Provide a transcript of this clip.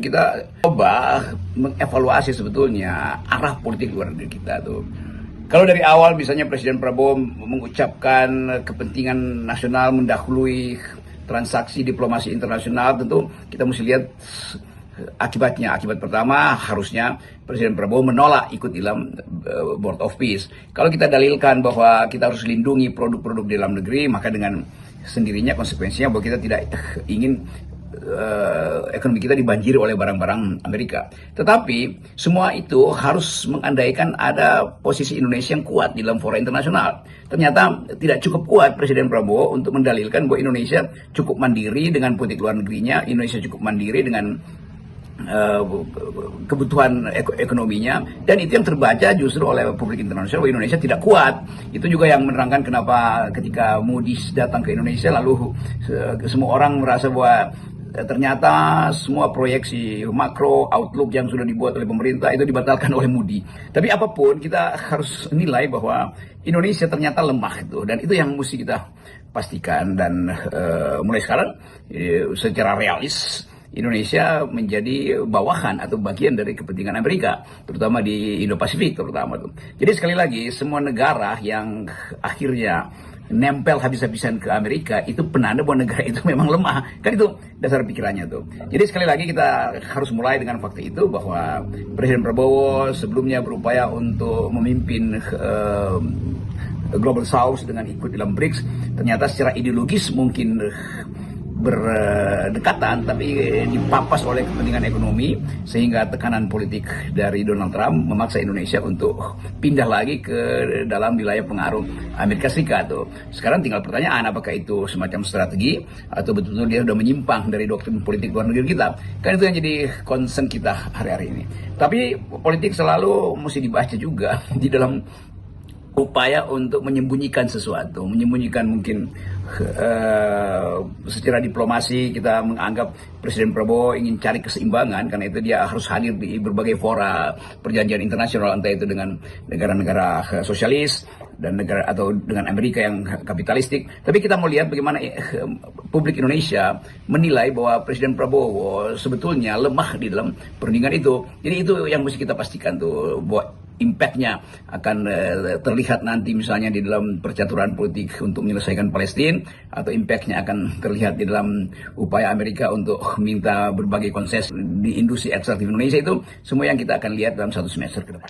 Kita coba mengevaluasi sebetulnya arah politik luar negeri kita tuh. Kalau dari awal misalnya Presiden Prabowo mengucapkan kepentingan nasional mendahului transaksi diplomasi internasional, tentu kita mesti lihat akibatnya. Akibat pertama harusnya Presiden Prabowo menolak ikut dalam Board of Peace. Kalau kita dalilkan bahwa kita harus lindungi produk-produk di dalam negeri, maka dengan sendirinya konsekuensinya bahwa kita tidak ingin ekonomi kita dibanjiri oleh barang-barang Amerika. Tetapi semua itu harus mengandaikan ada posisi Indonesia yang kuat di dalam fora internasional. Ternyata tidak cukup kuat Presiden Prabowo untuk mendalilkan bahwa Indonesia cukup mandiri dengan politik luar negerinya, Indonesia cukup mandiri dengan kebutuhan ekonominya, dan itu yang terbaca justru oleh publik internasional bahwa Indonesia tidak kuat. Itu juga yang menerangkan kenapa ketika Moody's datang ke Indonesia lalu semua orang merasa bahwa ternyata semua proyeksi makro outlook yang sudah dibuat oleh pemerintah itu dibatalkan oleh Moody. Tapi apapun kita harus nilai bahwa Indonesia ternyata lemah itu, dan itu yang mesti kita pastikan. Dan mulai sekarang secara realis Indonesia menjadi bawahan atau bagian dari kepentingan Amerika, terutama di Indo-Pasifik terutama tuh. Jadi sekali lagi semua negara yang akhirnya nempel habis-habisan ke Amerika itu penanda bahwa negara itu memang lemah. Kan itu dasar pikirannya tuh. Jadi sekali lagi kita harus mulai dengan fakta itu bahwa Presiden Prabowo sebelumnya berupaya untuk memimpin Global South dengan ikut dalam BRICS. Ternyata secara ideologis mungkin berdekatan, tapi dipapas oleh kepentingan ekonomi sehingga tekanan politik dari Donald Trump memaksa Indonesia untuk pindah lagi ke dalam wilayah pengaruh Amerika Serikat tuh. Sekarang tinggal pertanyaan, apakah itu semacam strategi atau betul-betul dia sudah menyimpang dari doktrin politik luar negeri kita. Kan itu yang jadi concern kita hari-hari ini. Tapi politik selalu mesti dibaca juga di dalam upaya untuk menyembunyikan sesuatu, menyembunyikan mungkin secara diplomasi kita menganggap Presiden Prabowo ingin cari keseimbangan, karena itu dia harus hadir di berbagai fora perjanjian internasional, entah itu dengan negara-negara sosialis dan negara atau dengan Amerika yang kapitalistik. Tapi kita mau lihat bagaimana publik Indonesia menilai bahwa Presiden Prabowo sebetulnya lemah di dalam perundingan itu. Jadi itu yang mesti kita pastikan tuh, bahwa impact-nya akan terlihat nanti misalnya di dalam percaturan politik untuk menyelesaikan Palestina, atau impact-nya akan terlihat di dalam upaya Amerika untuk minta berbagai konses di industri ekstraktif Indonesia. Itu semua yang kita akan lihat dalam 1 semester ke depan.